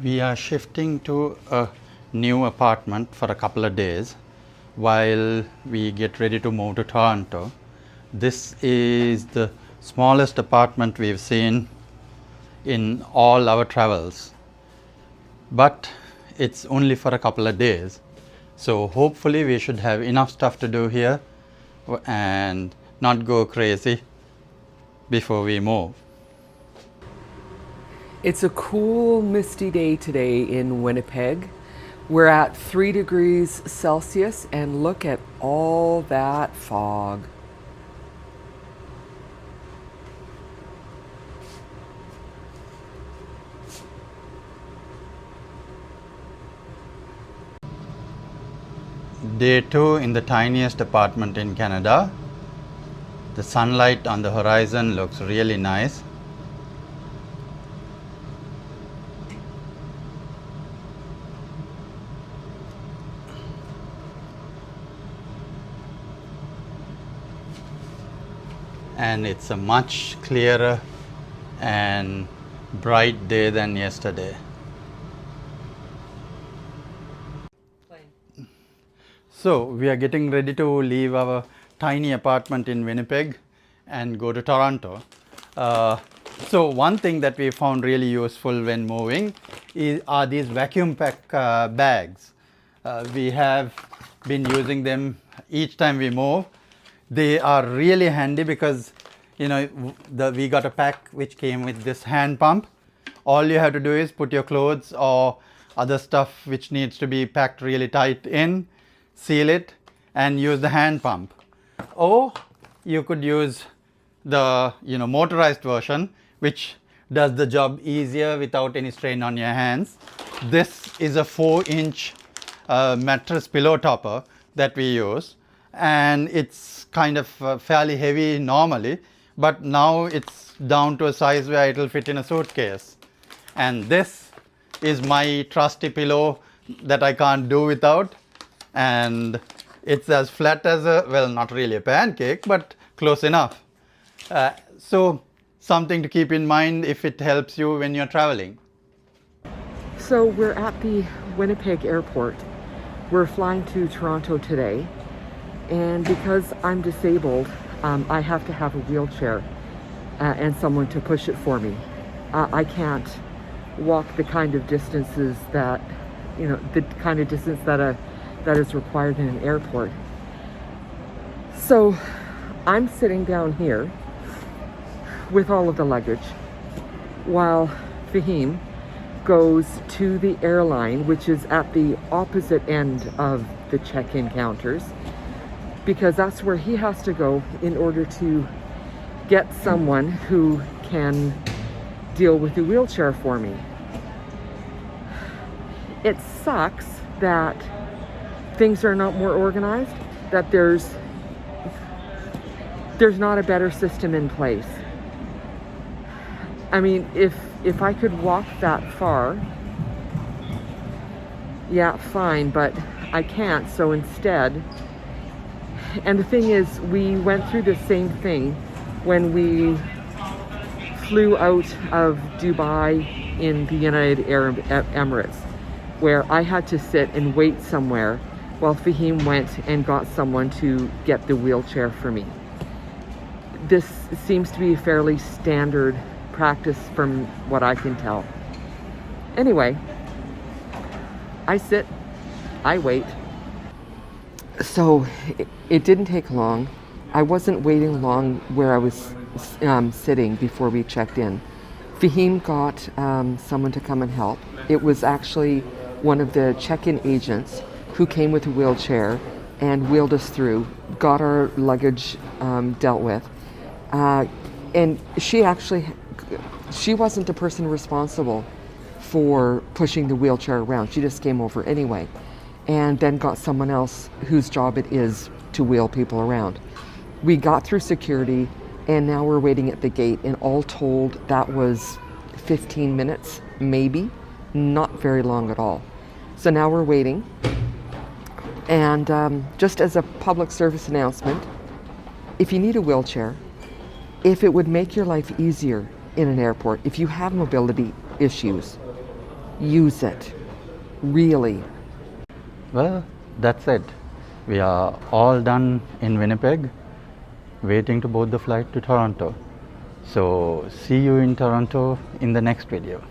We are shifting to a new apartment for a couple of days while we get ready to move to Toronto. This is the smallest apartment we've seen in all our travels, but it's only for a couple of days. So hopefully we should have enough stuff to do here and not go crazy before we move. It's a cool, misty day today in Winnipeg. We're at 3 degrees Celsius and look at all that fog. Day 2 in the tiniest apartment in Canada. The sunlight on the horizon looks really nice. And it's a much clearer and bright day than yesterday. So we are getting ready to leave our tiny apartment in Winnipeg and go to Toronto. So one thing that we found really useful when moving are these vacuum pack bags. We have been using them each time we move. They are really handy because we got a pack which came with this hand pump. All you have to do is put your clothes or other stuff which needs to be packed really tight in, seal it, and use the hand pump. Or you could use the motorized version, which does the job easier without any strain on your hands. This is a 4-inch mattress pillow topper that we use, and it's kind of fairly heavy normally, but now it's down to a size where it will fit in a suitcase. And this is my trusty pillow that I can't do without, and it's as flat as not really a pancake, but close enough. So something to keep in mind if it helps you when you're traveling. So we're at the Winnipeg Airport. We're flying to Toronto today, and because I'm disabled, I have to have a wheelchair and someone to push it for me. I can't walk the kind of distances that that is required in an airport. So I'm sitting down here with all of the luggage while Fahim goes to the airline, which is at the opposite end of the check-in counters, because that's where he has to go in order to get someone who can deal with the wheelchair for me. It sucks that things are not more organized, that there's not a better system in place. I mean, if I could walk that far, yeah, fine, but I can't, so instead. And the thing is, we went through the same thing when we flew out of Dubai in the United Arab Emirates, where I had to sit and wait somewhere while Fahim went and got someone to get the wheelchair for me. This seems to be a fairly standard practice from what I can tell. Anyway, I sit, I wait. So it didn't take long. I wasn't waiting long where I was sitting before we checked in. Fahim got someone to come and help. It was actually one of the check-in agents who came with a wheelchair and wheeled us through, got our luggage dealt with. And she wasn't the person responsible for pushing the wheelchair around. She just came over anyway, and then got someone else whose job it is to wheel people around. We got through security, and now we're waiting at the gate, and all told that was 15 minutes, maybe, not very long at all. So now we're waiting, and just as a public service announcement, if you need a wheelchair, if it would make your life easier in an airport, if you have mobility issues, use it. Really. Well, that's it. We are all done in Winnipeg, waiting to board the flight to Toronto. So see you in Toronto in the next video.